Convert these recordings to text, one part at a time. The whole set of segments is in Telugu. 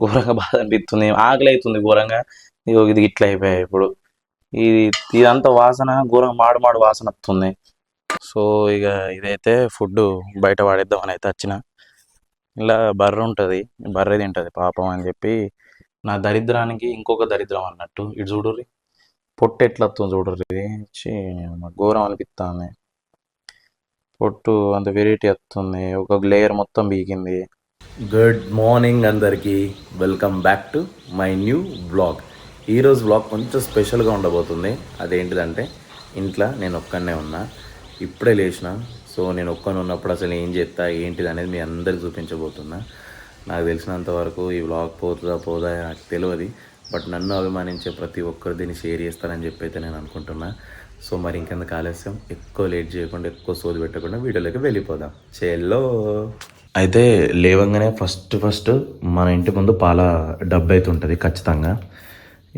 ఘోరంగా బాధ అనిపిస్తుంది, ఆకలి అవుతుంది ఘోరంగా. ఇది ఇట్లా అయిపోయాయి ఇప్పుడు. ఇది ఇదంతా వాసన ఘోరంగా మాడు మాడు వాసన వస్తుంది. సో ఇక ఇదైతే ఫుడ్ బయట పడేద్దామని అయితే వచ్చిన. ఇలా బర్రె ఉంటుంది, బర్రె తింటుంది పాపం అని చెప్పి. నా దరిద్రానికి ఇంకొక దరిద్రం అన్నట్టు. ఇటు చూడుర్రి పొట్టు ఎట్లా వస్తుంది చూడుర్రి. ఇది ఘోరం అనిపిస్తుంది. పొట్టు అంత వెరైటీ వస్తుంది, ఒక లేయర్ మొత్తం బీకింది. గుడ్ మార్నింగ్ అందరికీ, welcome back to my new blog. ఈరోజు బ్లాగ్ కొంచెం స్పెషల్గా ఉండబోతుంది. అదేంటిదంటే ఇంట్లో నేను ఒక్కనే ఉన్నా, ఇప్పుడే లేచిన. సో నేను ఒక్కనే ఉన్నప్పుడు అసలు ఏం చేస్తా ఏంటిది అనేది మీ అందరికి చూపించబోతున్నా. నాకు తెలిసినంత వరకు ఈ బ్లాగ్ పోదా నాకు తెలియదు, బట్ నన్ను అభిమానించే ప్రతి ఒక్కరు దీన్ని షేర్ చేస్తారని చెప్పి అయితే నేను అనుకుంటున్నా. సో మరి ఇంకెందుకు ఆలస్యం, ఎక్కువ లేట్ చేయకుండా ఎక్కువ సోది పెట్టకుండా వీడియోలోకి వెళ్ళిపోదాం. చెల్లో అయితే లేవంగానే ఫస్ట్ మన ఇంటి ముందు పాల డబ్బా అయితే ఉంటుంది ఖచ్చితంగా.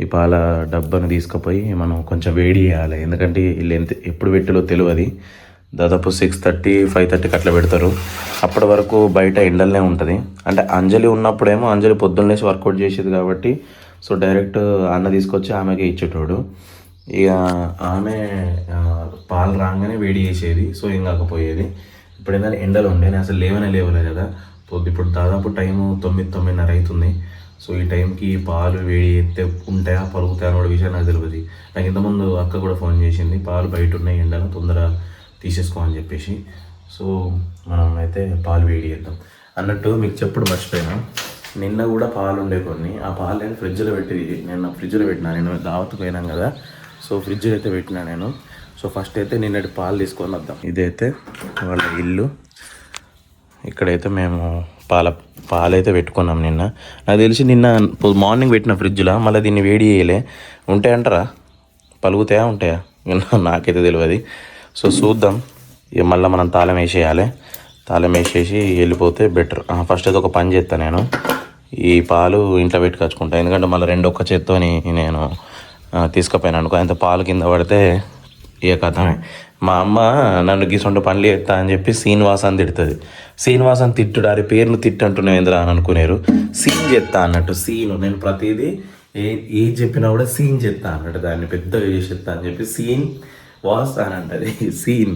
ఈ పాల డబ్బాను తీసుకుపోయి మనం కొంచెం వేడి చేయాలి, ఎందుకంటే వీళ్ళు ఎప్పుడు పెట్టలో తెలియదు. దాదాపు 6:30 5:30కి అట్లా పెడతారు. అప్పటి వరకు బయట ఎండలనే ఉంటుంది. అంటే అంజలి ఉన్నప్పుడేమో అంజలి పొద్దున్న లేచి వర్కౌట్ చేసేది కాబట్టి సో డైరెక్ట్ అన్న తీసుకొచ్చి ఆమెకి ఇచ్చేటోడు. ఇక ఆమె పాలు రాగానే వేడి చేసేది, సో ఏం కాకపోయేది. ఇప్పుడు ఏంటంటే ఎండలు ఉండే, నేను అసలు లేవలే కదా. ఇప్పుడు దాదాపు టైము 9:30 అవుతుంది. సో ఈ టైంకి పాలు వేడి చేస్తే ఉంటాయా పలుకుతాయా అనే విషయం నాకు తెలియదు. నాకు ఇంతకుముందు అక్క కూడా ఫోన్ చేసింది, పాలు బయట ఉన్నాయి ఎండలో తొందరగా తీసేసుకోమని చెప్పేసి. సో మనం అయితే పాలు వేడి చేద్దాం అన్నట్టు మీకు చెప్పుడు మర్చిపోయినా. నిన్న కూడా పాలు ఉండే కొన్ని, ఆ పాలు నేను ఫ్రిడ్జ్లో పెట్టినా. నేను దావత్తుకు పోయినాం కదా, సో ఫ్రిడ్జ్లో అయితే పెట్టినా నేను. సో ఫస్ట్ అయితే నిన్నటి పాలు తీసుకొని వద్దాం. ఇదైతే వాళ్ళ ఇల్లు. ఇక్కడైతే మేము పాలైతే పెట్టుకున్నాం నిన్న. నాకు తెలిసి నిన్న మార్నింగ్ పెట్టిన ఫ్రిడ్జ్లో మళ్ళీ దీన్ని వేడి చేయలే. ఉంటాయంటారా, పలుగుతాయా ఉంటాయా నాకైతే తెలియదు. సో చూద్దాం. ఇక మళ్ళీ మనం తాళం వేసేసి వెళ్ళిపోతే బెటర్. ఫస్ట్ అయితే ఒక పని చేస్తాను, నేను ఈ పాలు ఇంట్లో పెట్టుకొచ్చుకుంటాను. ఎందుకంటే మళ్ళీ ఒక్క చేత్తోని నేను తీసుకుపోయాను అనుకో, అంత పాలు కింద పడితే ఏ కథమే. మా అమ్మ నన్ను గీసొంట పనులు చేస్తా అని చెప్పి శ్రీనివాసన్ తిడుతుంది. శ్రీనివాసన్ తిట్టుడు, అరే పేర్లు తిట్టంటున్నావు ఎందురా అని అనుకునేరు. సీన్ చేస్తా అన్నట్టు, సీన్ నేను ప్రతిదీ ఏది చెప్పినా కూడా సీన్ చేస్తా అన్నట్టు, దాన్ని పెద్దగా చేసేస్తా అని చెప్పి సీన్ వాస్ అని అంటది, సీన్.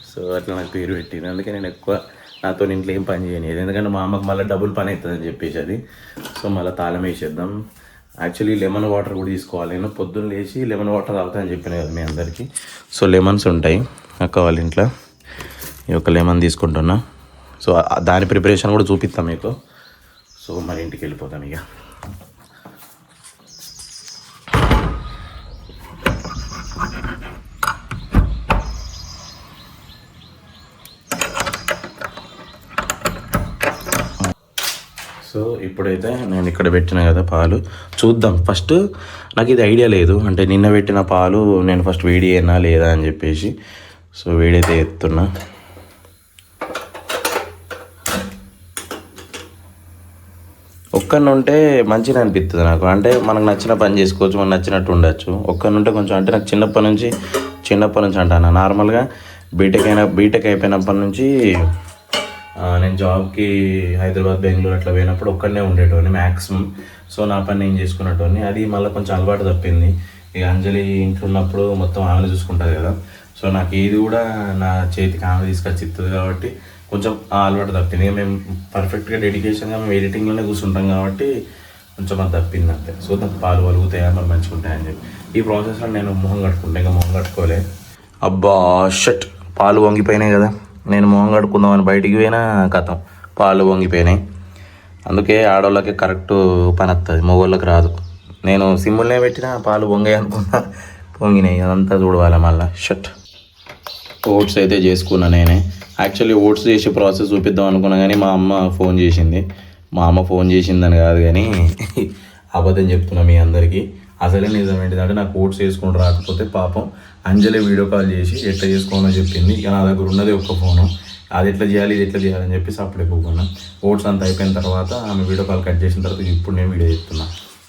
సో అట్లా నాకు పేరు పెట్టింది. అందుకే నేను ఎక్కువ నాతో ఇంట్లో ఏం పని చేయలేదు, ఎందుకంటే మా అమ్మకి మళ్ళీ డబుల్ పని అవుతుందని చెప్పేసి అది. సో మళ్ళీ తాళం వేసేద్దాం. యాక్చువల్లీ లెమన్ వాటర్ కూడా తీసుకోవాలి. నేను పొద్దున్న లేచి లెమన్ వాటర్ తాగుతానని చెప్పిన కదా మీ అందరికీ. సో లెమన్స్ ఉంటాయి అక్క వాళ్ళ ఇంట్లో, ఈ యొక్క లెమన్ తీసుకుంటున్నా. సో దాని ప్రిపరేషన్ కూడా చూపిస్తాం మీకు. సో మరి ఇంటికి వెళ్ళిపోతాం ఇక. సో ఇప్పుడైతే నేను ఇక్కడ పెట్టిన కదా పాలు, చూద్దాం. ఫస్ట్ నాకు ఇది ఐడియా లేదు, అంటే నిన్న పెట్టిన పాలు నేను ఫస్ట్ వేడి అయినా లేదా అని చెప్పేసి. సో వేడైతే ఎత్తున్నా. ఒక్కరిని ఉంటే మంచిగా అనిపిస్తుంది నాకు, అంటే మనకు నచ్చిన పని చేసుకోవచ్చు, మనకు నచ్చినట్టు ఉండొచ్చు. ఒక్కరిని ఉంటే కొంచెం, అంటే నాకు చిన్నప్పటి నుంచి అంటాను నార్మల్గా బీటెక్ అయిపోయినప్పటి నుంచి నేను జాబ్కి హైదరాబాద్ బెంగళూరు అట్లా పోయినప్పుడు ఒక్కడనే ఉండేటోని మ్యాక్సిమం. సో నా పని నేను చేసుకునేటోని, అది మళ్ళీ కొంచెం అలవాటు తప్పింది. ఇక అంజలి ఇంట్లో ఉన్నప్పుడు మొత్తం ఆమె చూసుకుంటుంది కదా. సో నాకు ఏది కూడా నా చేతికి ఆమె తీసుకొచ్చి ఇస్తుంది కాబట్టి కొంచెం ఆ అలవాటు తప్పింది. ఇక మేము పర్ఫెక్ట్గా డెడికేషన్గా మేము ఎడిటింగ్లోనే కూర్చుంటాం కాబట్టి కొంచెం అది తప్పింది అంతే. సో నాకు పాలు వలుగుతాయా మరి మంచిగా ఉంటాయని చెప్పి ఈ ప్రాసెస్లో నేను మొహం కట్టుకుంటా. ఇంకా మొహం కట్టుకోలే. అబ్బా షట్, పాలు వంగిపోయినాయి కదా. నేను మొహం కడుక్కుందామని బయటికి పోయినా కథం పాలు వంగిపోయినాయి. అందుకే ఆడవాళ్ళకి కరెక్ట్ పని వస్తుంది, మగవాళ్ళకి రాదు. నేను సిమ్ములనే పెట్టినా పాలు వంగాయి అనుకున్నా, పొంగినాయి. అదంతా చూడవాలి మళ్ళీ. షట్. ఓట్స్ అయితే చేసుకున్నా నేనే. యాక్చువల్లీ ఓట్స్ చేసే ప్రాసెస్ చూపిద్దాం అనుకున్నా కానీ మా అమ్మ ఫోన్ చేసింది. మా అమ్మ ఫోన్ చేసిందని కాదు కానీ అబద్ధం చెప్తున్నా మీ అందరికీ. అసలే నిజం ఏంటిదంటే నాకు ఓట్స్ వేసుకుని రాకపోతే పాపం అంజలి వీడియో కాల్ చేసి ఎట్లా చేసుకోవాలని చెప్పింది. ఇక నా దగ్గర ఉన్నది ఒక్క ఫోను, అది ఎట్లా చేయాలి ఇది ఎట్లా చేయాలని చెప్పేసి అప్పుడే పోకున్నా. ఓట్స్ అంతా అయిపోయిన తర్వాత ఆమె వీడియో కాల్ కట్ చేసిన తర్వాత ఇప్పుడు నేను వీడియో చెప్తున్నా.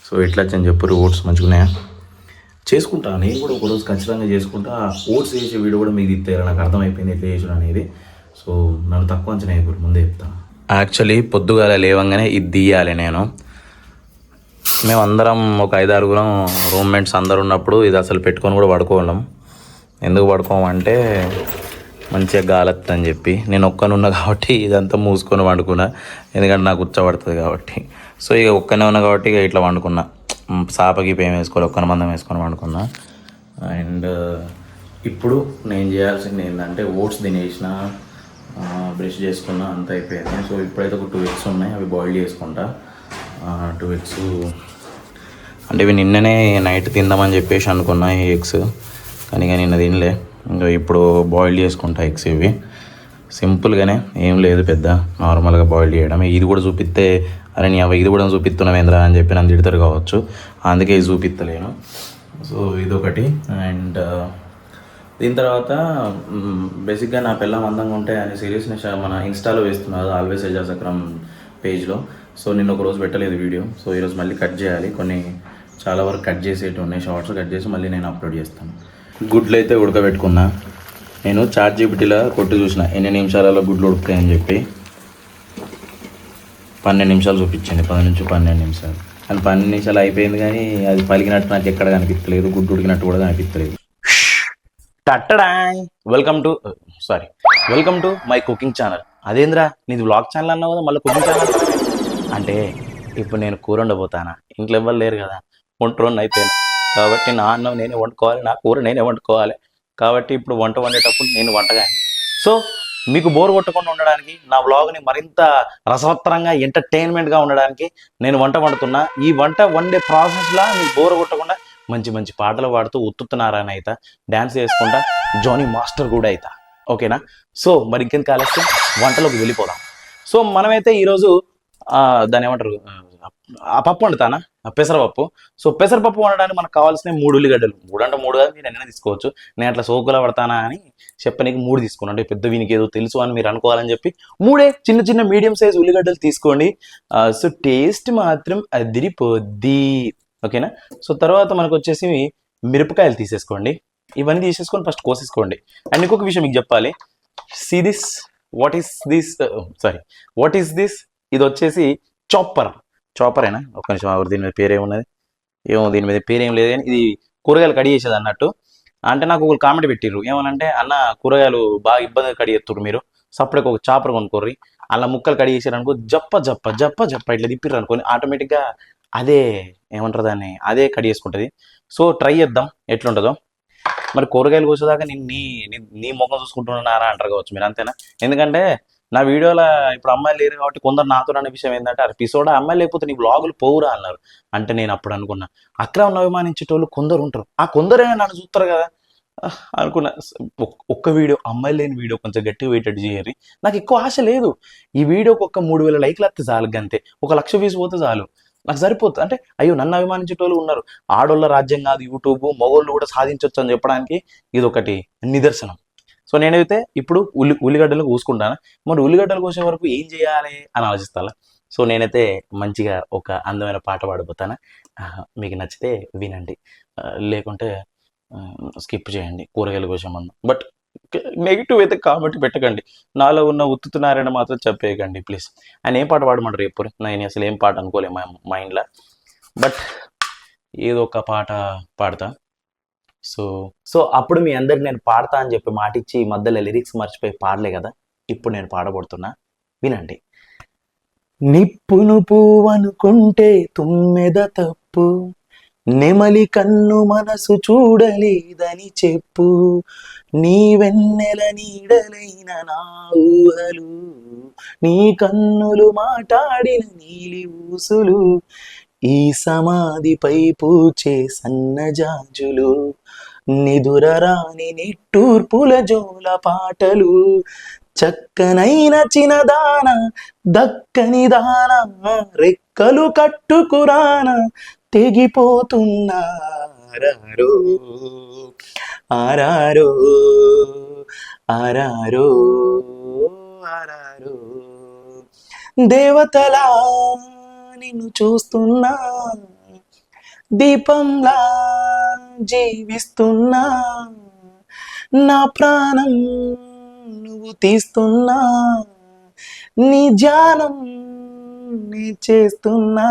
సో ఎట్లా వచ్చని చెప్పారు, ఓట్స్ మంచిగున్నాయా చేసుకుంటా. నేను కూడా ఒకరోజు ఖచ్చితంగా చేసుకుంటా. ఓట్స్ చేసే వీడియో కూడా మీకు ఇస్తారా, నాకు అర్థమైపోయింది ఎట్లా చేసాడు అనేది. సో నన్ను తక్కువ అంచనా అయిపోయి ముందే చెప్తాను. యాక్చువల్లీ పొద్దుగాల లేవంగానే ఇది తీయాలి నేను. మేమందరం ఒక 5-6 రూమ్మేట్స్ అందరు ఉన్నప్పుడు ఇది అసలు పెట్టుకొని కూడా పడుకోలేం. ఎందుకు పడుకోమంటే మంచిగా గాలత్త అని చెప్పి నేను ఒక్కనున్నా కాబట్టి ఇదంతా మూసుకొని వండుకున్నా, ఎందుకంటే నాకు ఉచ్చబడుతుంది కాబట్టి. సో ఇక ఒక్కనే ఉన్నా కాబట్టి ఇక ఇట్లా వండుకున్నా, సాపకి పేం వేసుకోవాలి, ఒక్కన మందం వేసుకొని వండుకున్నా. అండ్ ఇప్పుడు నేను చేయాల్సింది ఏంటంటే ఓట్స్ తినేసిన, బ్రష్ చేసుకున్నా, అంత అయిపోయింది. సో ఇప్పుడైతే ఒక 2 ఎగ్స్ ఉన్నాయి, అవి బాయిల్ చేసుకుంటా. 2 ఎగ్స్ అంటే ఇవి నిన్ననే నైట్ తిందామని చెప్పేసి అనుకున్నా ఈ ఎగ్స్, కానీ ఇక నిన్న తినలే. ఇంకా ఇప్పుడు బాయిల్ చేసుకుంటా ఎగ్స్. ఇవి సింపుల్గానే, ఏం లేదు పెద్ద, నార్మల్గా బాయిల్ చేయడం. ఇది కూడా చూపిస్తే అరే నీ ఇది కూడా చూపిస్తున్నావేంద్రా అని చెప్పి నన్ను తిడతారు కావచ్చు, అందుకే ఇది చూపిస్తలేను. సో ఇదొకటి. అండ్ దీని తర్వాత బేసిక్గా నా పిల్లం అందంగా ఉంటే అనే సిరీస్ని మన ఇన్స్టాలో వేస్తున్నారు, ఆల్వేస్ ఎజా సక్రమ్ పేజ్లో. సో నిన్న ఒకరోజు పెట్టలేదు వీడియో, సో ఈరోజు మళ్ళీ కట్ చేయాలి. కొన్ని చాలా వరకు కట్ చేసేవి ఉన్నాయి, షార్ట్స్ కట్ చేసి మళ్ళీ నేను అప్లోడ్ చేస్తాను. గుడ్లు అయితే ఉడకబెట్టుకున్నా. నేను ChatGPTలో కొట్టి చూసిన ఎన్ని నిమిషాలలో గుడ్లు ఉడుకుతాయని చెప్పి. 12 నిమిషాలు చూపించింది, 10 నుంచి 12 నిమిషాలు. కానీ 12 నిమిషాలు అయిపోయింది, కానీ అది పలికినట్టు నాకు ఎక్కడ కనిపించలేదు, గుడ్డు ఉడికినట్టు కూడా కనిపించలేదు. టట్టడా welcome to my cooking channel. అదేంద్రా నీది వ్లాగ్ ఛానల్ అన్నావు కదా, మళ్ళీ కుకింగ్ ఛానల్ అంటే ఇప్పుడు నేను కూర వండబోతానా, ఇంట్లో ఎవ్వరు లేరు కదా, వంటరోని అయిపోయాను కాబట్టి నా అన్నం నేనే వండుకోవాలి, నా కూర నేనే వండుకోవాలి. కాబట్టి ఇప్పుడు వంట వండేటప్పుడు నేను వంటగాని. సో మీకు బోర్ కొట్టకుండా ఉండడానికి, నా వ్లాగ్ని మరింత రసవత్తరంగా ఎంటర్టైన్మెంట్గా ఉండడానికి నేను వంట వండుతున్నా. ఈ వంట వండే ప్రాసెస్లో మీకు బోర్ కొట్టకుండా మంచి మంచి పాటలు పాడుతూ ఉత్తుతున్నారని అయితే డ్యాన్స్ చేసుకుంటా జానీ మాస్టర్ కూడా అవుతా. ఓకేనా? సో మరి ఇంకెందుకు ఆలస్యం, వంటలోకి వెళ్ళిపోదాం. సో మనమైతే ఈరోజు దాన్ని ఏమంటారు, ఆ పప్పు వండుతానా, పెసరపప్పు. సో పెసరపప్పు వండడానికి మనకు కావాల్సిన 3 ఉల్లిగడ్డలు. 3 అంటే 3 కాదు, మీరు ఎన్నైనా తీసుకోవచ్చు. నేను అట్లా సోకులా పడతానా అని చెప్పనీకి 3 తీసుకున్నాను. అంటే పెద్ద వీనికి ఏదో తెలుసు అని మీరు అనుకోవాలని చెప్పి 3 చిన్న చిన్న మీడియం సైజ్ ఉల్లిగడ్డలు తీసుకోండి. సో టేస్ట్ మాత్రం అదిరిపోద్ది. ఓకేనా? సో తర్వాత మనకు వచ్చేసి మిరపకాయలు తీసేసుకోండి. ఇవన్నీ తీసేసుకొని ఫస్ట్ కోసేసుకోండి. అండ్ ఇంకొక విషయం మీకు చెప్పాలి, see this, what is this, ఇది వచ్చేసి చాపరేనా? ఒక్క నిమిషం, దీని మీద పేరేమున్నది ఏమో, దీని మీద పేరేం లేదు, కానీ ఇది కూరగాయలు కడి చేసేది అన్నట్టు. అంటే నాకు ఒకరు కామెంట్ పెట్టిర్రు ఏమనంటే, అన్న కూరగాయలు బాగా ఇబ్బందిగా కడి చేస్తుర్రు మీరు, సపరేట్గా ఒక చాపర్ కొనుక్కోర్రి, అలా ముక్కలు కడి చేసారు అనుకో, జప్ప జప్ప జప్ప జప్ప ఇట్లా తిప్పిర్రు అనుకోని ఆటోమేటిక్గా అదే ఏమంటారు దాన్ని, అదే కడి చేసుకుంటుంది. సో ట్రై చేద్దాం ఎట్లుంటుందో. మరి కూరగాయలు కోసేదాకా నీ ముఖం చూసుకుంటున్నారా అంటారు కావచ్చు మీరు, అంతేనా? ఎందుకంటే నా వీడియోలో ఇప్పుడు అమ్మాయిలు లేరు కాబట్టి కొందరు నాతో అనే విషయం ఏంటంటే, ఎపిసోడ్ అమ్మాయిలు లేకపోతే నీ బ్లాగులు పోవురా అన్నారు. అంటే నేను అప్పుడు అనుకున్నా, అక్రమను అభిమానించేటోళ్ళు కొందరు ఉంటారు, ఆ కొందరైనా నన్ను చూస్తారు కదా అనుకున్నా. ఒక్క వీడియో, అమ్మాయిలు లేని వీడియో కొంచెం గట్టిగా వెయిటెడ్ చేయరు. నాకు ఎక్కువ ఆశ లేదు, ఈ వీడియోకి ఒక 3000 లైక్లు వస్తే చాలు, అంతే. 1,00,000 వ్యూస్ పోతే చాలు, నాకు సరిపోతుంది. అంటే అయ్యో నన్ను అభిమానించేటోళ్ళు ఉన్నారు, ఆడోళ్ళ రాజ్యం కాదు యూట్యూబ్, మగోళ్ళు కూడా సాధించవచ్చు అని చెప్పడానికి ఇది ఒకటి నిదర్శనం. సో నేనైతే ఇప్పుడు ఉల్లిగడ్డలు కోసుకుంటాను. మరి ఉల్లిగడ్డలు కోసే వరకు ఏం చేయాలి అని ఆలోచిస్తాను. సో నేనైతే మంచిగా ఒక అందమైన పాట పాడిపోతాను, మీకు నచ్చితే వినండి, లేకుంటే స్కిప్ చేయండి కూరగాయల కోసం ముందు. బట్ నెగిటివ్ అయితే కామెంట్ పెట్టకండి, నాలో ఉన్న ఉత్తుతున్నారని మాత్రం చెప్పేయకండి ప్లీజ్. ఆయన ఏం పాట పాడమంటారు ఎప్పుడు, నేను అసలు ఏం పాట అనుకోలే మా మైండ్లో, బట్ ఏదో ఒక పాట పాడతా. సో అప్పుడు మీ అందరికి నేను పాడతా అని చెప్పి మాట ఇచ్చి ఈ మధ్యలో లిరిక్స్ మర్చిపోయి పాడలే కదా, ఇప్పుడు నేను పాడబడుతున్నా, వినండి. నిప్పును పువ్వనుకుంటే తుమ్మెద తప్పు, నెమలి కన్ను మనసు చూడలేదని చెప్పు, నీ వెన్నెల నీడలైన నా ఊహలు, నీ కన్నులు మాట్లాడిన నీలి ఊసులు, ఈ సమాధిపై పూచే సన్నజాజులు, నిదురరాని నిట్టూర్పుల జోల పాటలు, చక్కనైన చిన్నదాన దక్కని దాన, రెక్కలు కట్టుకురాన తెగిపోతున్నారో ఆరారో ఆరారో ఆరారో, దేవతలా నిన్ను చూస్తున్నా, దీపంలా జీవిస్తున్నా, నా ప్రాణం నువ్వు తీస్తున్నా, నీ ధ్యానం నీ చేస్తున్నా.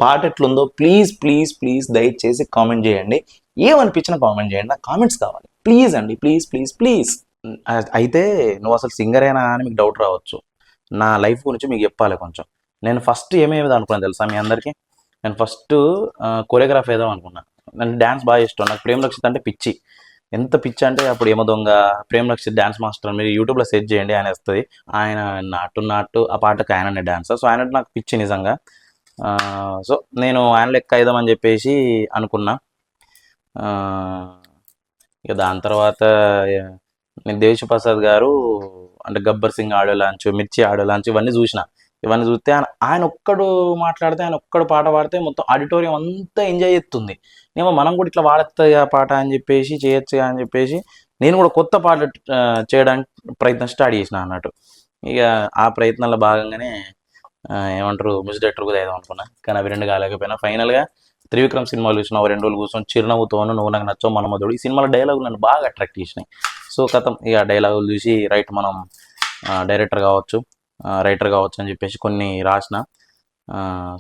పాట ఎట్లుందో ప్లీజ్ ప్లీజ్ ప్లీజ్ దయచేసి కామెంట్ చేయండి. ఏమనిపించినా కామెంట్ చేయండి, నాకు కామెంట్స్ కావాలి ప్లీజ్ అండి, ప్లీజ్ ప్లీజ్ ప్లీజ్. అయితే నువ్వు అసలు సింగరేనా అని మీకు డౌట్ రావచ్చు. నా లైఫ్ గురించి మీకు చెప్పాలి కొంచెం. నేను ఫస్ట్ ఏమేమి అనుకున్నాను తెలుసా మీ అందరికీ? నేను ఫస్ట్ కొరియోగ్రాఫ్ వేద్దాం అనుకున్నా. నాకు డ్యాన్స్ బాగా ఇష్టం. నాకు ప్రేమ్ రక్షిత్ అంటే పిచ్చి. ఎంత పిచ్చి అంటే అప్పుడు ఏమో దొంగ ప్రేమ్ రక్షిత్ డ్యాన్స్ మాస్టర్ మీరు యూట్యూబ్లో సెర్చ్ చేయండి, ఆయన వస్తుంది. ఆయన నాటు నాటు ఆ పాటకు ఆయననే డాన్సర్. సో ఆయన నాకు పిచ్చి నిజంగా. సో నేను ఆయన లెక్క అయిదామని చెప్పేసి అనుకున్నా. ఇక దాని తర్వాత నేను దేవిశ్రీ ప్రసాద్ గారు అంటే గబ్బర్ సింగ్ ఆడియో లాంచ్, మిర్చి ఆడియో లాంచ్ ఇవన్నీ చూసిన. ఇవన్నీ చూస్తే ఆయన ఒక్కడు మాట్లాడితే, ఆయన ఒక్కడు పాట పాడితే మొత్తం ఆడిటోరియం అంతా ఎంజాయ్ చేస్తుంది. ఏమో మనం కూడా ఇట్లా వాడతాయి ఆ పాట అని చెప్పేసి, చేయొచ్చు అని చెప్పేసి నేను కూడా కొత్త పాట చేయడానికి ప్రయత్నం స్టార్ట్ చేసిన అన్నట్టు. ఇక ఆ ప్రయత్నంలో భాగంగానే ఏమంటారు మ్యూజిక్ డైరెక్టర్ కూడా వేద్దాం అనుకున్నా, కానీ అవి రెండు కాలేకపోయినా. ఫైనల్గా త్రివిక్రమ్ సినిమాలు చూసిన 2 రోజులు కూర్చొని చిరునవ్వుతోను నువ్వు నాకు నచ్చవు మనమధుడు ఈ సినిమాలో డైలాగులు నన్ను బాగా అట్రాక్ట్ చేసినాయి. సో కథం ఇక డైలాగులు చూసి రైట్ మనం డైరెక్టర్ కావచ్చు, రైటర్ కావచ్చు అని చెప్పేసి కొన్ని రాసిన.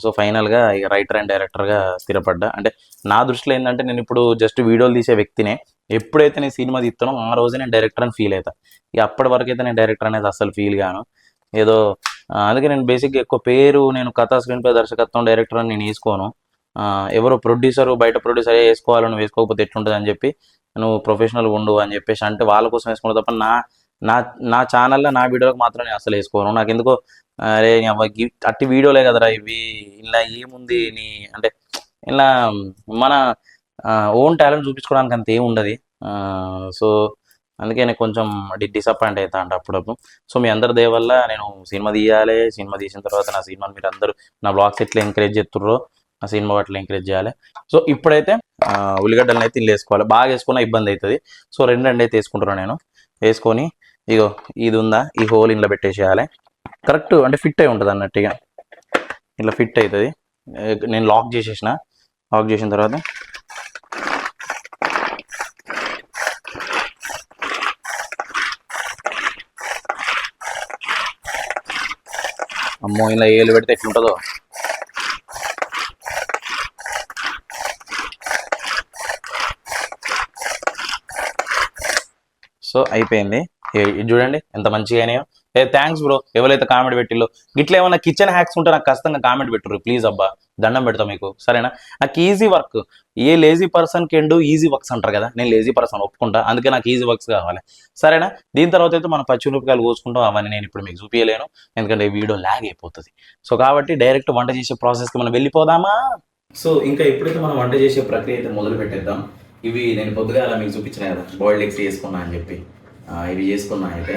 సో ఫైనల్గా ఇక రైటర్ అండ్ డైరెక్టర్గా స్థిరపడ్డా. అంటే నా దృష్టిలో ఏంటంటే నేను ఇప్పుడు జస్ట్ వీడియోలు తీసే వ్యక్తినే. ఎప్పుడైతే నేను సినిమా తీస్తానో ఆ రోజే నేను డైరెక్టర్ అని ఫీల్ అవుతా. ఇక అప్పటి వరకు అయితే నేను డైరెక్టర్ అనేది అసలు ఫీల్ గాను. ఏదో అందుకే నేను బేసిక్గా ఎక్కువ పేరు నేను కథా స్క్రీన్ ప్లే దర్శకత్వం డైరెక్టర్ అని నేను వేసుకోను. ఎవరో ప్రొడ్యూసరు బయట ప్రొడ్యూసరే వేసుకోవాలి, నువ్వు వేసుకోకపోతే ఎట్లుంటుంది అని చెప్పి నువ్వు ప్రొఫెషనల్ ఉండు అని చెప్పేసి అంటే వాళ్ళ కోసం వేసుకున్న తప్ప నా నా నా ఛానల్లో నా వీడియోలకు మాత్రం నేను అసలు వేసుకోను. నాకు ఎందుకో అరే అట్టి వీడియోలే కదరా ఇవి, ఇలా ఏముంది నీ అంటే ఇలా మన ఓన్ టాలెంట్ చూపించుకోవడానికి అంత ఏముండదు. సో అందుకే నేను కొంచెం డిసప్పాయింట్ అవుతా అంటే అప్పుడప్పుడు. సో మీ అందరి దయ వల్ల నేను సినిమా తీయాలి, సినిమా తీసిన తర్వాత నా సినిమాని మీరు అందరూ నా బ్లాగ్స్ ఎట్లా ఎంకరేజ్ చేస్తుర్రో ఆ సినిమా వాటిలో ఎంకరేజ్ చేయాలి. సో ఇప్పుడైతే ఉల్లిగడ్డలను అయితే ఇల్లు వేసుకోవాలి, బాగా వేసుకున్న ఇబ్బంది అవుతుంది. సో రెండు అయితే వేసుకుంటున్నాను నేను. వేసుకొని ఇగో ఇది ఉందా ఈ హోల్ ఇంట్లో పెట్టేసేయాలి. కరెక్ట్ అంటే ఫిట్ అయి ఉంటుంది అన్నట్టుగా, ఇట్లా ఫిట్ అవుతుంది. నేను లాక్ చేసేసిన. లాక్ చేసిన తర్వాత అమ్మో ఇలా ఏళ్ళు పెడితే ఎట్లుంటుందో. సో అయిపోయింది. ఇది చూడండి ఎంత మంచిగా అయినాయో. థ్యాంక్స్ బ్రో ఎవరైతే కామెంట్ పెట్టిల్లో. గిట్లా ఏమన్నా కిచెన్ హ్యాక్స్ ఉంటే నాకు ఖచ్చితంగా కామెంట్ పెట్టుర్రు ప్లీజ్ అబ్బా, దండం పెడతా మీకు సరేనా. నాకు easy work, A lazy person can do easy works అంటారు కదా, నేను లేజీ పర్సన్ ఒప్పుకుంటా, అందుకే నాకు ఈజీ వర్క్స్ కావాలి సరేనా. దీని తర్వాత అయితే మనం పచ్చిమిరపకాయలు కోసుకుంటాం, అవన్నీ నేను ఇప్పుడు మీకు చూపించలేను ఎందుకంటే వీడియో ల్యాగ్ అయిపోతుంది. సో కాబట్టి డైరెక్ట్ వంట చేసే ప్రాసెస్కి మనం వెళ్ళిపోదామా. సో ఇంకా ఎప్పుడైతే మనం వంట చేసే ప్రక్రియ అయితే మొదలు పెట్టేద్దాం. ఇవి నేను పొద్దుగా మీకు చూపించిన కదా బాయిల్డ్ ఎగ్స్ చేసుకున్నా అని చెప్పి, ఇవి చేసుకున్నా. అయితే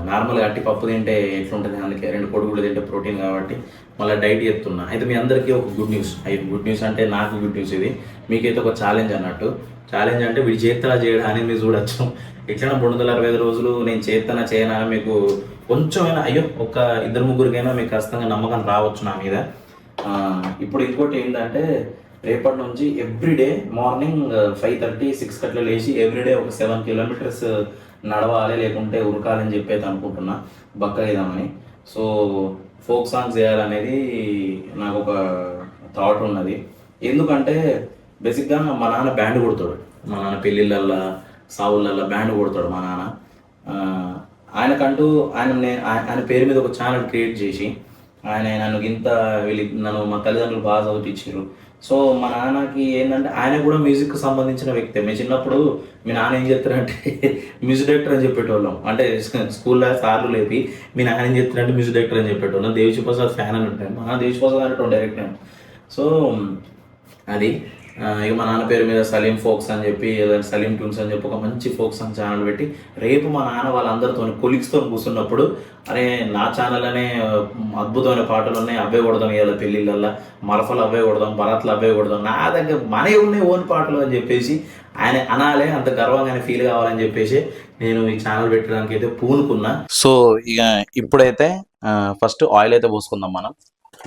నార్మల్గా అట్టి పప్పు తింటే ఎట్లుంటుంది, అందుకే 2 కోడిగుడ్లు తింటే ప్రోటీన్ కాబట్టి మళ్ళీ డైట్ చెప్తున్నా. అయితే మీ అందరికీ ఒక గుడ్ న్యూస్. గుడ్ న్యూస్ అంటే నాకు గుడ్ న్యూస్ ఇది, మీకైతే ఒక ఛాలెంజ్ అన్నట్టు. ఛాలెంజ్ అంటే వీడు చేస్తానా చేయడా అని మీరు చూడొచ్చు. ఎట్లైనా 365 రోజులు నేను చేస్తానా చేయనా మీకు కొంచెమైనా అయ్యో ఒక 2-3కైనా మీకు ఖచ్చితంగా నమ్మకం రావచ్చు నా మీద. ఇప్పుడు ఇంకోటి ఏంటంటే రేపటి నుంచి ఎవ్రీడే మార్నింగ్ 5:30, 6 అట్లా లేచి ఎవ్రీడే ఒక 7 కిలోమీటర్స్ నడవాలి, లేకుంటే ఉరకాలని చెప్పేది అనుకుంటున్నా బక్కయిదామని. సో ఫోక్ సాంగ్స్ చేయాలనేది నాకు ఒక థాట్ ఉన్నది. ఎందుకంటే బేసిక్గా మా నాన్న బ్యాండ్ కొడతాడు, మా నాన్న పెళ్ళిళ్ళల్లో సావులల్లో బ్యాండ్ కొడతాడు మా నాన్న. ఆయనకంటూ ఆయన పేరు మీద ఒక ఛానల్ క్రియేట్ చేసి ఆయన నన్ను మా తల్లిదండ్రులు బాగా చదివించారు. సో మా నాన్నకి ఏంటంటే ఆయన కూడా మ్యూజిక్కి సంబంధించిన వ్యక్తే. మేము చిన్నప్పుడు మీ నాన్న ఏం చెప్తారంటే మ్యూజిక్ డైరెక్టర్ అని చెప్పేటోళ్ళం, అంటే స్కూల్లో సార్లు లేపి మీ నాన్న ఏం చెప్తారంటే మ్యూజిక్ డైరెక్టర్ అని చెప్పేటోళ్ళం. దేవిశ్రీ ప్రసాద్ ఫ్యాన్ అని ఉంటాను, మా దేవిశ్రీ ప్రసాద్ అనేటువంటి డైరెక్టర్. సో అది ఇక మా నాన్న పేరు మీద సలీం ఫోక్స్ అని చెప్పి, ఏదైనా సలీం ట్యూన్స్ అని చెప్పి ఒక మంచి ఫోక్ సాంగ్ ఛానల్ పెట్టి రేపు మా నాన్న వాళ్ళందరితో కొలీగ్స్తో కూర్చున్నప్పుడు అరే నా ఛానల్ అనే అద్భుతమైన పాటలు ఉన్నాయి, అవే కొడదాం, ఇవాళ పెళ్ళిళ్ళల్లో మరఫలు అవే కొడదాం, భరత్లు అవే కొడదాం, నా దగ్గర మనే ఉన్నాయి ఓన్ పాటలు అని చెప్పేసి ఆయన అనాలే, అంత గర్వంగా ఫీల్ కావాలని చెప్పేసి నేను ఈ ఛానల్ పెట్టడానికి అయితే పూనుకున్నా. సో ఇక ఇప్పుడైతే ఫస్ట్ ఆయిల్ అయితే పోసుకుందాం మనం.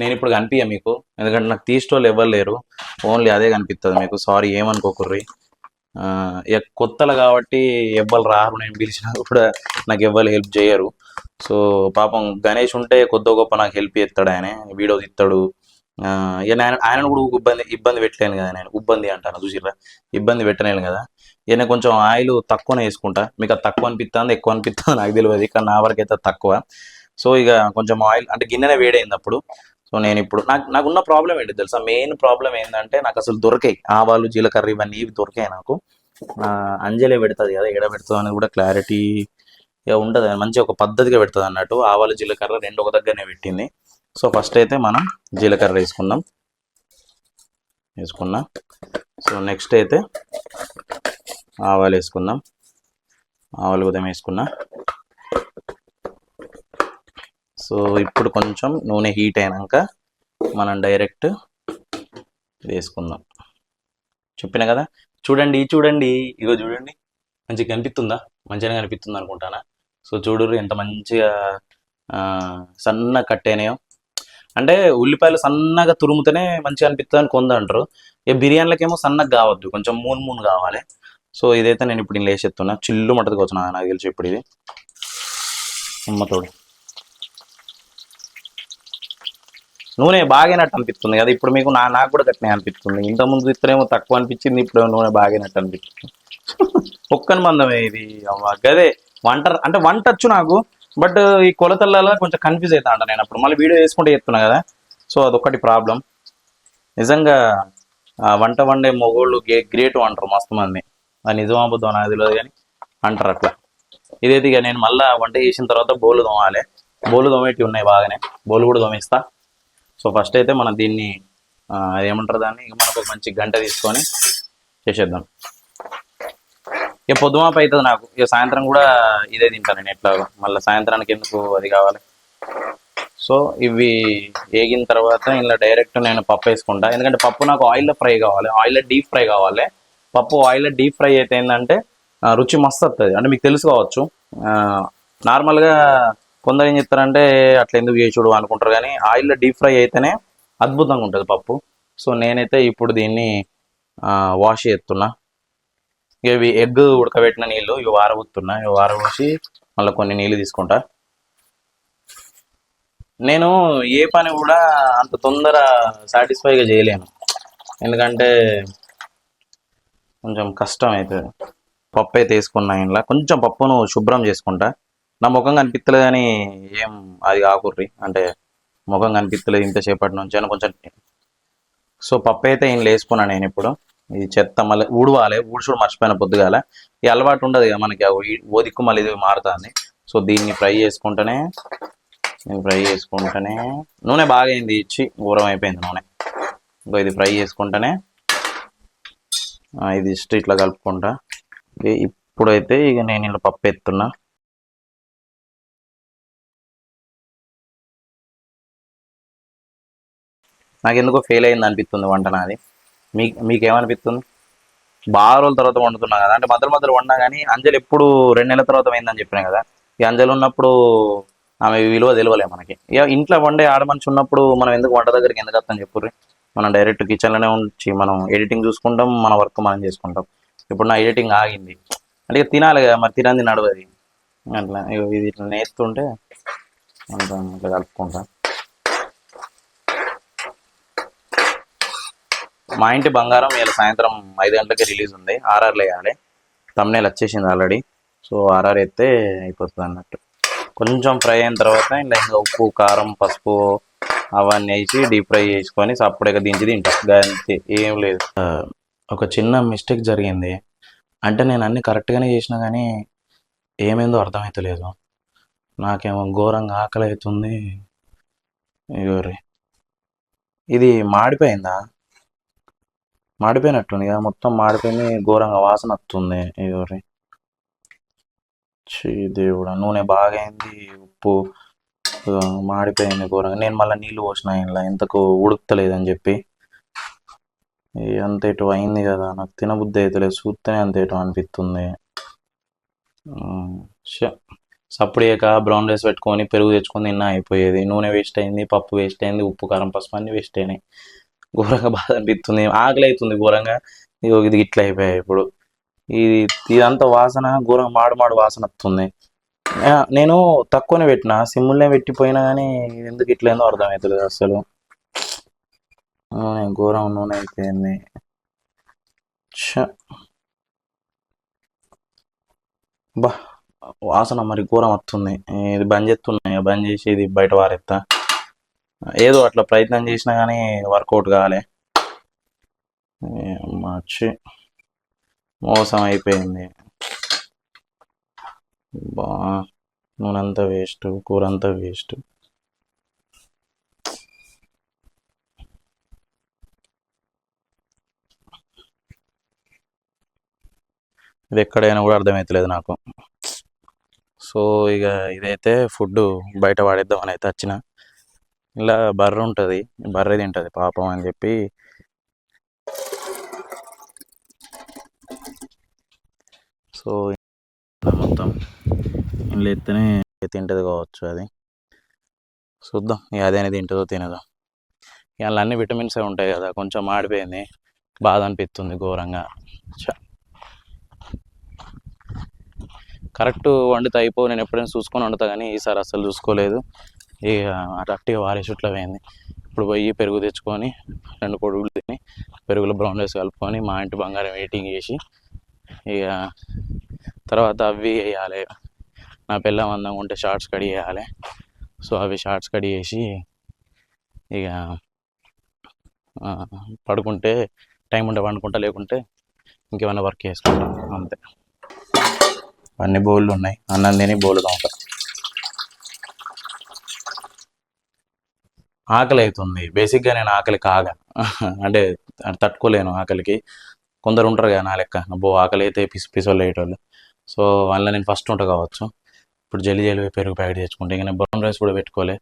నేను ఇప్పుడు కనిపించా మీకు ఎందుకంటే నాకు తీసేటోళ్ళు ఎవరు లేరు, ఓన్లీ అదే కనిపిస్తుంది మీకు. సారీ ఏమనుకోకుర్రి. ఇక కొత్తలు కాబట్టి ఎవ్వరు రారు, నేను పిలిచినా కూడా నాకు ఎవ్వరు హెల్ప్ చేయరు. సో పాపం గణేష్ ఉంటే కొద్దో గొప్ప నాకు హెల్ప్ చేస్తాడు, ఆయన వీడియో తీస్తాడు. ఇక ఆయన కూడా ఇబ్బంది ఇబ్బంది పెట్టలేను కదా, నేను ఇబ్బంది అంటాను చూసిర్రా, ఇబ్బంది పెట్టలేను కదా. ఈయన కొంచెం ఆయిల్ తక్కువనే వేసుకుంటా, మీకు అది తక్కువ అనిపిస్తుంది ఎక్కువ అనిపిస్తుంది నాకు తెలియదు, కానీ నా వరకు అయితే తక్కువ. సో ఇక కొంచెం ఆయిల్ అంటే గిన్నెనే వేడైంది అప్పుడు. సో నేను ఇప్పుడు నాకున్న ప్రాబ్లం ఏంటి తెలుసా, మెయిన్ ప్రాబ్లం ఏంటంటే నాకు అసలు దొరకాయి ఆవాలు జీలకర్ర ఇవన్నీ ఇవి దొరికాయి నాకు. అంజలే పెడుతుంది కదా, ఎడ పెడుతుంది అనేది కూడా క్లారిటీ ఇక ఉంటుంది, మంచిగా ఒక పద్ధతిగా పెడుతుంది అన్నట్టు. ఆవాలు జీలకర్ర రెండు ఒక దగ్గరనే పెట్టింది. సో ఫస్ట్ అయితే మనం జీలకర్ర వేసుకున్నాం. సో నెక్స్ట్ అయితే ఆవాలు వేసుకుందాం, ఆవాలు ఉదయం వేసుకున్నా. సో ఇప్పుడు కొంచెం నూనె హీట్ అయినాక మనం డైరెక్ట్ వేసుకుందాం. చెప్పిన కదా, చూడండి చూడండి, ఇగో చూడండి, మంచిగా కనిపిస్తుందా, మంచిగా కనిపిస్తుంది అనుకుంటానా. సో చూడరు ఎంత మంచిగా సన్నగా కట్ అయినాయో. అంటే ఉల్లిపాయలు సన్నగా తురుముతేనే మంచిగా అనిపిస్తుంది అని కొందరు. ఇక బిర్యానీలకేమో సన్నగా కావద్దు, కొంచెం మూన్ కావాలి. సో ఇదైతే నేను ఇప్పుడు నేను లేచెత్తున్నా, చిల్లు మటది వచ్చిన నాకు తెలిసి ఇప్పుడు ఇది ఉమ్మతోడు నూనె బాగానట్టు అనిపిస్తుంది కదా ఇప్పుడు మీకు, నాకు కూడా గట్టినే అనిపిస్తుంది. ఇంతకుముందు ఇద్దరేమో తక్కువ అనిపించింది, ఇప్పుడు నూనె బాగానట్టు అనిపిస్తుంది. ఒక్కని మందమే ఇది గదే వంట, అంటే వంట వచ్చు నాకు, బట్ ఈ కొలతలలో కొంచెం కన్ఫ్యూజ్ అవుతా అంట నేను అప్పుడు, మళ్ళీ వీడియో చేసుకుంటే చెప్తున్నా కదా. సో అదొక్కటి ప్రాబ్లం. నిజంగా వంట వండే మొగోళ్ళు గ్రేట్ అంటారు మస్తు మంది, అది నిజం అబద్ధం నాకు తెలియదు కానీ అంటారు అట్లా. ఇదైతే ఇక నేను మళ్ళీ వంట చేసిన తర్వాత బోలు తోమాలి, బోలు తోమేటివి ఉన్నాయి బాగానే, బోలు కూడా తోమిస్తా. సో ఫస్ట్ అయితే మనం దీన్ని ఏమంటారు దాన్ని, ఇక మనకు ఒక మంచి గంట తీసుకొని చేసేద్దాం. ఇక పొద్దుమాపు అవుతుంది నాకు, ఇక సాయంత్రం కూడా ఇదే తింటాను నేను ఎట్లా, మళ్ళీ సాయంత్రానికి ఎందుకు అది కావాలి. సో ఇవి వేగిన తర్వాత ఇలా డైరెక్ట్ నేను పప్పు వేసుకుంటా, ఎందుకంటే పప్పు నాకు ఆయిల్లో ఫ్రై కావాలి, ఆయిల్లో డీప్ ఫ్రై కావాలి. పప్పు ఆయిల్లో డీప్ ఫ్రై అయితే ఏంటంటే రుచి మస్తు వస్తుంది, అంటే మీకు తెలుసు కావచ్చు. నార్మల్గా కొందరు ఏం చెప్తారంటే అట్లా ఎందుకు చేసుడు అనుకుంటారు, కానీ ఆయిల్లో డీప్ ఫ్రై అయితేనే అద్భుతంగా ఉంటుంది పప్పు. సో నేనైతే ఇప్పుడు దీన్ని వాష్ చేస్తున్నా. ఇవి ఎగ్ ఉడకబెట్టిన నీళ్ళు ఇవి వారబోతున్నా, ఇవి వారబోసి మళ్ళీ కొన్ని నీళ్ళు తీసుకుంటా. నేను ఏ పని కూడా అంత తొందర సాటిస్ఫైగా చేయలేను, ఎందుకంటే కొంచెం కష్టం అవుతుంది. పప్పు అయితే వేసుకున్నా, ఇంట్లో కొంచెం పప్పును శుభ్రం చేసుకుంటా. నా ముఖం కనిపిస్తలేదు కానీ ఏం అది కాకుర్రి, అంటే ముఖం కనిపిస్తలేదు ఇంతసేపటి నుంచి అని కొంచెం. సో పప్పు అయితే ఇంట్లో వేసుకున్నాను నేను ఇప్పుడు. ఈ చెత్త మళ్ళీ ఊడ్చుడు మర్చిపోయిన పొద్దుగాల, ఈ అలవాటు ఉండదు కదా మనకి, ఓ దిక్కు మళ్ళీ ఇది మారుతుంది. సో దీన్ని ఫ్రై చేసుకుంటేనే నూనె బాగా అయింది, ఇచ్చి ఘోరం అయిపోయింది నూనె. ఇంకో ఇది ఫ్రై చేసుకుంటేనే ఇది ఇష్ట ఇట్లా కలుపుకుంటా. ఇప్పుడైతే ఇక నేను ఇలా పప్పు ఎత్తున్నా. నాకు ఎందుకో ఫెయిల్ అయింది అనిపిస్తుంది వంట నాది. మీకేమనిపిస్తుంది? బాగా రోజుల తర్వాత వండుతున్నా కదా, అంటే మధ్యలో వండినా కానీ అంజలి ఎప్పుడు 2 నెలల తర్వాత అయిందని చెప్పినా కదా. ఈ అంజలి ఉన్నప్పుడు ఆమె విలువ తెలియలే మనకి. ఇక ఇంట్లో వండే ఆడ మనిషి ఉన్నప్పుడు మనం ఎందుకు వంట దగ్గరికి ఎందుకు వస్తాం చెప్పుర్రి. మనం డైరెక్ట్ కిచెన్లోనే ఉంచి మనం ఎడిటింగ్ చూసుకుంటాం, మన వర్క్ మనం చేసుకుంటాం. ఇప్పుడు నా ఎడిటింగ్ ఆగింది అంటే ఇక తినాలి కదా, మరి తినంది నడవది అట్లా. ఇది ఇట్లా నేర్చుకుంటే ఇట్లా కలుపుకుంటా. మా ఇంటి బంగారం ఇలా సాయంత్రం 5 గంటలకి రిలీజ్ ఉంది, ఆర్ఆర్లో వేయాలి. తమ్నేల్ వచ్చేసింది ఆల్రెడీ. సో ఆర్ఆర్ అయితే అయిపోతుంది అన్నట్టు. కొంచెం ఫ్రై అయిన తర్వాత ఇంకా ఉప్పు కారం పసుపు అవన్నీ వేసి డీప్ ఫ్రై చేసుకొని సప్పుడేగా దించి తింటా, అంతే, ఏం లేదు. ఒక చిన్న మిస్టేక్ జరిగింది, అంటే నేను అన్ని కరెక్ట్గానే చేసినా కానీ ఏమైందో అర్థమవుతలేదు. నాకేమో ఘోరంగా ఆకలి అవుతుంది. ఇగోరి ఇది మాడిపోయినట్టుంది కదా, మొత్తం మాడిపోయింది, ఘోరంగా వాసన వస్తుంది. ఇగోరి దేవుడా, నూనె బాగా అయింది, ఉప్పు మాడిపోయింది ఘోరంగా. నేను మళ్ళీ నీళ్ళు పోసిన ఇలా ఇంతకు ఉడుకుతలేదని చెప్పి. అంత ఇటు అయింది కదా, నాకు తినబుద్ధి అవుతలేదు, చూస్తేనే అంత ఇటు అనిపిస్తుంది. సప్పుడేక బ్రౌన్ రైస్ పెట్టుకొని పెరుగు తెచ్చుకొని తిన్నా అయిపోయేది. నూనె వేస్ట్ అయింది, పప్పు వేస్ట్ అయింది, ఉప్పు కారం పసుపు అన్నీ వేస్ట్ అయినాయి. ఘోరంగా బాధ అనిపిస్తుంది, ఆకలి అవుతుంది ఘోరంగా. ఇది ఇట్లా అయిపోయాయి ఇప్పుడు. ఇదంతా వాసన ఘోరంగా మాడు వాసన వస్తుంది. నేను తక్కువనే పెట్టిన సిమ్ములనే పెట్టిపోయినా కానీ ఎందుకు ఇట్లేందో అర్థమవుతుంది అసలు. ఘోరం నూనె అయిపోయింది. బా వాసన మరి ఘోరం వస్తుంది. ఇది బంద్ చేస్తున్నాయి, బంద్ చేసి ఇది బయట వారెత్తా. ఏదో అట్లా ప్రయత్నం చేసినా కానీ వర్కౌట్ కాలే. వచ్చి మోసం అయిపోయింది. బా నూనె అంతా వేస్ట్, కూర అంతా వేస్ట్. ఇది ఎక్కడైనా కూడా అర్థమవుతలేదు నాకు. సో ఇక ఇదైతే ఫుడ్ బయట వాడేద్దామని అయితే వచ్చిన. ఇలా బర్రె ఉంటుంది, బర్రె తింటుంది పాపం అని చెప్పి. సో మొత్తం ఇంట్లో ఎత్తేనే తింటుంది కావచ్చు అది. చూద్దాం ఇక అదేనే తింటుందో తినదో. ఇక అన్నీ విటమిన్సే ఉంటాయి కదా, కొంచెం మాడిపోయింది, బాధ అనిపిస్తుంది ఘోరంగా. కరెక్ట్ వండితే అయిపో, నేను ఎప్పుడైనా చూసుకొని వండుతా కానీ ఈసారి అస్సలు చూసుకోలేదు. ఇక అట్టిగా వారేసుట్లో పోయింది. ఇప్పుడు పోయి పెరుగు తెచ్చుకొని 2 కొడుగులు తిని పెరుగులో బ్రౌన్ రైస్ కలుపుకొని మా ఇంటి బంగారం వెయిటింగ్ చేసి ఇక తర్వాత అవి వేయాలి. నా పిల్లం అందంగా ఉంటే షార్ట్స్ కట్ చేయాలి. సో అవి షార్ట్స్ కట్ చేసి ఇక పడుకుంటే టైం ఉంటే పండుకుంటా, లేకుంటే ఇంకేమైనా వర్క్ చేసుకుంటాం అంతే. అన్ని బౌళ్ళు ఉన్నాయి, అన్నం తిని బౌళ్ళు తోముతా. ఆకలి అవుతుంది బేసిక్గా, నేను ఆకలి కాగా అంటే తట్టుకోలేను ఆకలికి. కొందరు ఉంటారు కదా నా లెక్క, అబ్బో ఆకలి అయితే పిసోళ్ళు అయ్యేటోళ్ళు. సో అందులో నేను ఫస్ట్ ఉంటా కావచ్చు. ఇప్పుడు జల్లి పెరుగు ప్యాకెట్ తెచ్చుకుంటే ఇక నేను బ్రౌన్ రైస్ కూడా పెట్టుకోలే.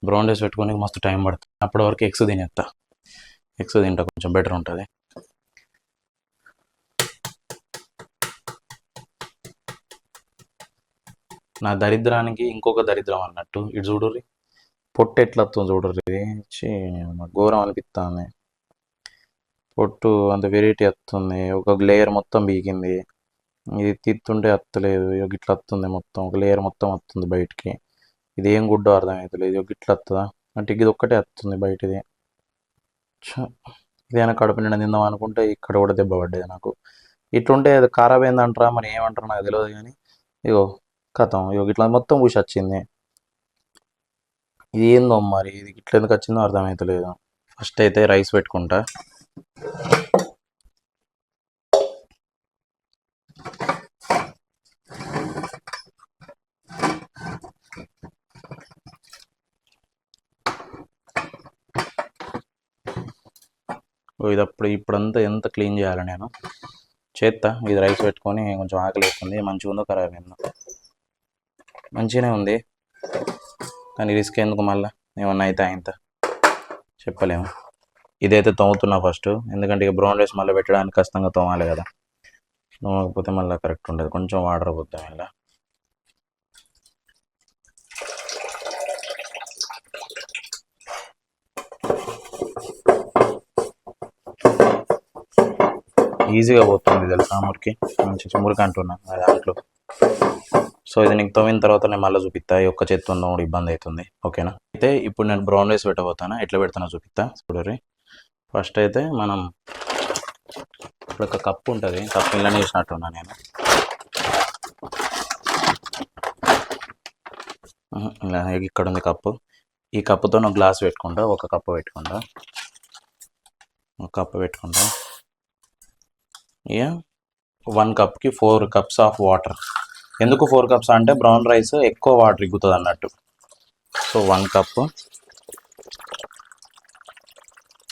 బ్రౌన్ రైస్ పెట్టుకొని మస్తు టైం పడుతుంది. అప్పటి వరకు ఎగ్స్ తినేస్తా, ఎగ్స్ తింటా కొంచెం బెటర్ ఉంటుంది. నా దరిద్రానికి ఇంకొక దరిద్రం అన్నట్టు ఇటు చూడుర్రి, పొట్టు ఎట్లా వస్తుంది చూడుర్రి. ఇది ఘోరం అనిపిస్తుంది. పొట్టు అంత వెరైటీ వస్తుంది, ఒక లేయర్ మొత్తం బీకింది. ఇది తిత్తుంటే వత్తలేదు, ఇట్లా వస్తుంది మొత్తం, ఒక లేయర్ మొత్తం వస్తుంది బయటికి. ఇది ఏం గుడ్డో అర్థమవుతలేదు, ఇట్లా వస్తుందా అంటే ఇది ఒక్కటే వస్తుంది బయటిది. ఇదేనా కడుపు నిండా తిందాం అనుకుంటే ఇక్కడ కూడా దెబ్బ పడ్డది నాకు. ఇట్లుంటే అది ఖరాబ్ అయిందంటారా మరి ఏమంటారు నాకు తెలియదు కానీ ఇగో కథం, ఇగో ఇట్లా మొత్తం పూసి వచ్చింది. ఇది ఏందో మరి, ఇది ఇట్లా ఎందుకు వచ్చిందో అర్థమవుతలేదు. ఫస్ట్ అయితే రైస్ పెట్టుకుంటా. ఇది ఇప్పుడంతా ఎంత క్లీన్ చేయాలి నేను చేత్తా. ఇది రైస్ పెట్టుకొని కొంచెం ఆకలి వేస్తుంది. మంచిగా ఉందో ఖరాబ్ అయిందో? మంచిగానే ఉంది కానీ రిస్క్ ఎందుకు, మళ్ళీ ఏమన్నా అయితే ఇంత చెప్పలేము. ఇదైతే తోముతున్నా ఫస్ట్, ఎందుకంటే ఇక బ్రౌన్ రైస్ మళ్ళీ పెట్టడానికి కష్టంగా తోమాలి కదా, తోమకపోతే మళ్ళీ కరెక్ట్ ఉండదు. కొంచెం వాటర్ పోద్దాం ఇలా. ఈజీగా పోతుంది తెలుసా మురికి, మంచి మురికి అంటున్నా దాంట్లో. సో ఇది నీకు తోమిన తర్వాత నేను మళ్ళీ చూపిస్తా. ఈ ఒక్క చేత్తో కూడా ఇబ్బంది అవుతుంది, ఓకేనా. అయితే ఇప్పుడు నేను బ్రౌన్ రైస్ పెట్టబోతాను, ఎట్లా పెడతానో చూపిస్తా చూడరి. ఫస్ట్ అయితే మనం ఇప్పుడు ఒక కప్పు ఉంటుంది, కప్పు ఇలానే వేసినట్టున్నా నేను. ఇలా ఇక్కడ ఉంది కప్పు. ఈ కప్పుతో ఒక గ్లాస్ పెట్టుకుంటా, ఒక కప్పు పెట్టుకుంటా, ఒక కప్పు పెట్టుకుంటా. ఇక 1 కప్కి 4 కప్స్ ఆఫ్ వాటర్. ఎందుకు 4 కప్స్ అంటే బ్రౌన్ రైస్ ఎక్కువ వాటర్ ఇగ్గుతుంది అన్నట్టు. So 1 cup,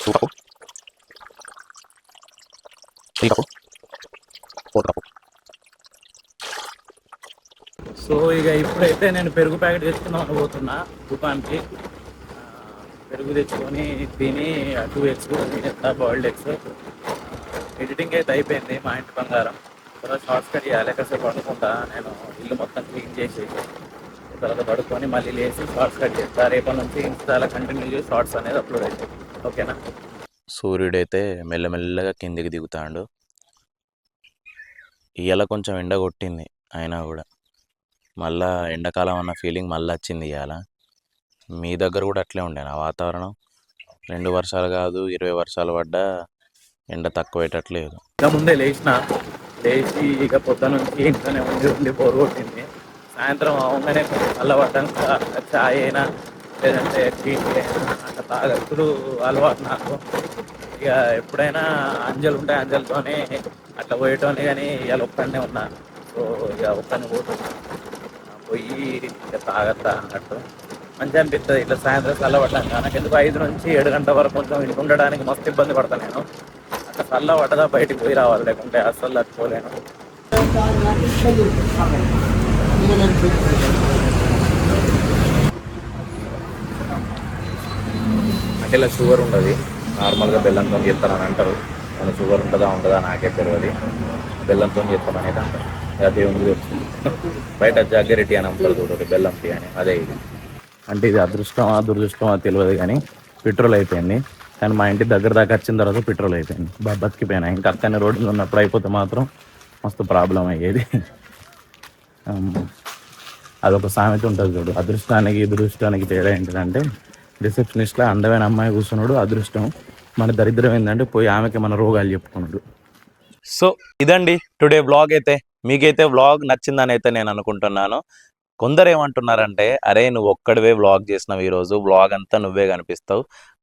2 cup, 3 cup, 4 cup. So ఇక ఇప్పుడైతే నేను పెరుగు ప్యాకెట్ తెచ్చుకుందామని పోతున్నా దుకాణంకి. పెరుగు తెచ్చుకొని తిని 2 ఎగ్స్ తినేస్తా, బాయిల్డ్ ఎగ్స్. ఎడిటింగ్ అయితే అయిపోయింది మా ఇంటి బంగారం. తర్వాత షార్ట్స్ కట్ చేయాలి, కాసేపు పడుకుంటా నేను. ఇల్లు మొత్తం క్లీన్ చేసి తర్వాత పడుకొని మళ్ళీ లేచి షార్ట్స్ కట్ చేస్తా. రేపటి నుంచి ఇన్స్టాలో కంటిన్యూ చేసి షార్ట్స్ అనేది అప్లోడ్ అవుతాయి, ఓకేనా. సూర్యుడైతే మెల్లమెల్లగా కిందికి దిగుతాడు. ఇవాళ కొంచెం ఎండ కొట్టింది, అయినా కూడా మళ్ళా ఎండాకాలం అన్న ఫీలింగ్ మళ్ళీ వచ్చింది ఇవాళ. మీ దగ్గర కూడా అట్లే ఉండేనా వాతావరణం? 2 వర్షాలు కాదు 20 వర్షాలు పడ్డా ఎండ తక్కువేటట్లేదు. ఇక ముందే లేచి ఇక పొద్దున నుంచి ఇంట్లోనే ఉండి బోరు కొట్టింది. సాయంత్రం అవగానే చల్లబడ్డాక చాయ్ అయినా లేదంటే టీ అయినా అట్లా తాగప్పుడు అలవాటు నాకు. ఇక ఎప్పుడైనా అంజలు ఉంటే అంజలతోనే అట్లా పోయేటోని, కానీ ఇవాళ ఒక్కడనే ఉన్నా. సో ఇక ఒక్కడిని పోయి ఇక తాగత్తా అన్నట్టు మంచిగా అనిపిస్తుంది. ఇట్లా సాయంత్రం చల్లబడ్డాక నాకు ఎందుకు 5 నుంచి 7 గంటల వరకు కొంచెం ఇంటి ఉండడానికి మస్తు ఇబ్బంది పడతాను నేను. అట్లా చల్లబడ్డదా బయటికి పోయి రావాలి, లేకుంటే అస్సలు తట్టుకోలేను. అంటే ఇలా షుగర్ ఉంటుంది, నార్మల్గా బెల్లంతో చేస్తానని అంటారు. మన షుగర్ ఉంటుందా నాకే తెలియదు. బెల్లంతో చేస్తామని అయితే అంటారు. అదే ఉంది తెలుసు. బయట జగ్గరెడ్డి అని అమ్ముతారు చూడండి బెల్లం టీ అని, అదే ఇది. అంటే ఇది అదృష్టమా దురదృష్టమా తెలియదు, కానీ పెట్రోల్ అయిపోయింది. కానీ మా ఇంటి దగ్గర దాకా వచ్చిన తర్వాత పెట్రోల్ అయిపోయింది. బతికిపోయినా. ఇంకా అక్కడనే రోడ్లు ఉన్నప్పుడు అయిపోతే మాత్రం మస్తు ప్రాబ్లం అయ్యేది. అదొక సామెత ఉంటుంది చూడు, అదృష్టానికి దురదృష్టానికి తేడా ఏంటంటే రిసెప్షనిస్ట్లో అందమైన అమ్మాయి కూర్చున్నాడు అదృష్టం, మన దరిద్రం ఏంటంటే పోయి ఆమెకి మన రోగాలు చెప్పుకున్నాడు. సో ఇదండి టుడే వ్లాగ్ అయితే. మీకైతే వ్లాగ్ నచ్చిందని అయితే నేను అనుకుంటున్నాను. కొందరు ఏమంటున్నారంటే, అరే నువ్వు ఒక్కడివే వ్లాగ్ చేసినావు, ఈరోజు వ్లాగ్ అంతా నువ్వే కనిపిస్తావు,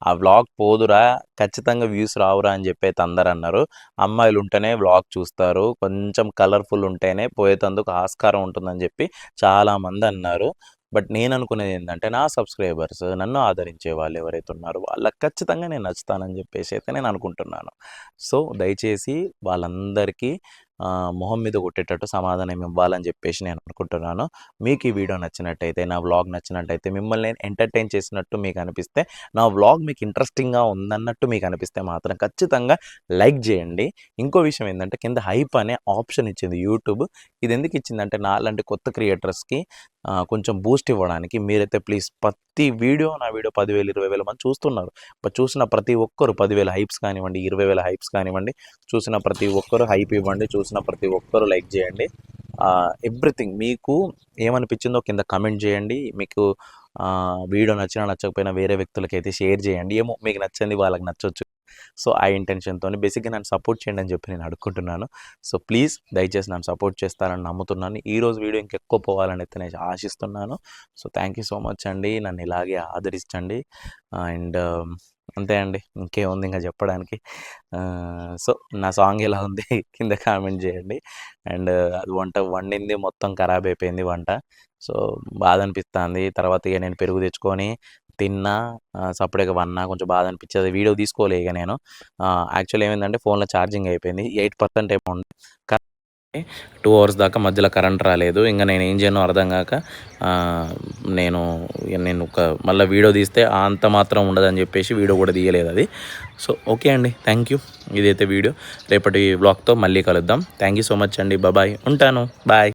ఆ వ్లాగ్ పోదురా, ఖచ్చితంగా వ్యూస్ రావురా అని చెప్పి అయితే అందరు అన్నారు. అమ్మాయిలు ఉంటేనే వ్లాగ్ చూస్తారు, కొంచెం కలర్ఫుల్ ఉంటేనే పోయేటందుకు ఆస్కారం ఉంటుందని చెప్పి చాలామంది అన్నారు. బట్ నేను అనుకునేది ఏంటంటే, నా సబ్స్క్రైబర్స్ నన్ను ఆదరించే వాళ్ళు ఎవరైతే ఉన్నారో వాళ్ళకి ఖచ్చితంగా నేను నచ్చుతానని చెప్పేసి అయితే నేను అనుకుంటున్నాను. సో దయచేసి వాళ్ళందరికీ మొహం మీద కొట్టేటట్టు సమాధానం ఇవ్వాలని చెప్పేసి నేను అనుకుంటున్నాను. మీకు ఈ వీడియో నచ్చినట్టయితే, నా వ్లాగ్ నచ్చినట్టయితే, మిమ్మల్ని నేను ఎంటర్టైన్ చేసినట్టు మీకు అనిపిస్తే, నా వ్లాగ్ మీకు ఇంట్రెస్టింగ్గా ఉందన్నట్టు మీకు అనిపిస్తే మాత్రం ఖచ్చితంగా లైక్ చేయండి. ఇంకో విషయం ఏంటంటే, కింద హైప్ అనే ఆప్షన్ ఇచ్చింది యూట్యూబ్. ఇది ఎందుకు ఇచ్చిందంటే, నాలాంటి కొత్త క్రియేటర్స్కి కొంచెం బూస్ట్ ఇవ్వడానికి. మీరైతే ప్లీజ్ ప్రతి వీడియో, నా వీడియో 10,000 20,000 మంది చూస్తున్నారు. చూసిన ప్రతి ఒక్కరు 10,000 హైప్స్ కానివ్వండి, 20,000 హైప్స్ కానివ్వండి, చూసిన ప్రతి ఒక్కరు హైప్ ఇవ్వండి, చూసిన ప్రతి ఒక్కరు లైక్ చేయండి. ఎవ్రీథింగ్ మీకు ఏమనిపించిందో కింద కమెంట్ చేయండి. మీకు వీడియో నచ్చినా నచ్చకపోయినా వేరే వ్యక్తులకి అయితే షేర్ చేయండి. ఏమో మీకు నచ్చింది వాళ్ళకి నచ్చవచ్చు. సో ఆ ఇంటెన్షన్తో బేసిక్గా నన్ను సపోర్ట్ చేయండి అని చెప్పి నేను అడుగుకుంటున్నాను. సో ప్లీజ్ దయచేసి నన్ను సపోర్ట్ చేస్తారని నమ్ముతున్నాను. ఈరోజు వీడియో ఇంకెక్కువ పోవాలని అయితే నేను ఆశిస్తున్నాను. So thank you so much అండి, నన్ను ఇలాగే ఆదరించండి. అండ్ అంతే అండి, ఇంకేముంది ఇంకా చెప్పడానికి. సో నా సాంగ్ ఎలా ఉంది కింద కామెంట్ చేయండి. అండ్ అది వండింది మొత్తం ఖరాబ్ అయిపోయింది వంట. సో బాధ అనిపిస్తుంది. తర్వాత ఇక నేను పెరుగు తెచ్చుకొని తిన్నా, సపరేట్గా వన్నా, కొంచెం బాధ అనిపించేది. వీడియో తీసుకోలే ఇక నేను. యాక్చువల్లీ ఏమైందంటే ఫోన్లో ఛార్జింగ్ అయిపోయింది, 8% ఏమో ఉంది. 2 hours దాకా మధ్యలో కరెంట్ రాలేదు. ఇంకా నేను ఏం చేయను అర్థం కాక నేను మళ్ళీ వీడియో తీస్తే అంత మాత్రం ఉండదని చెప్పేసి వీడియో కూడా తీయలేదు అది. సో ఓకే అండి, థ్యాంక్ యూ. ఇదైతే వీడియో. రేపటి వ్లాగ్తో మళ్ళీ కలుద్దాం. థ్యాంక్ యూ సో మచ్ అండి, బాయ్, ఉంటాను, బాయ్.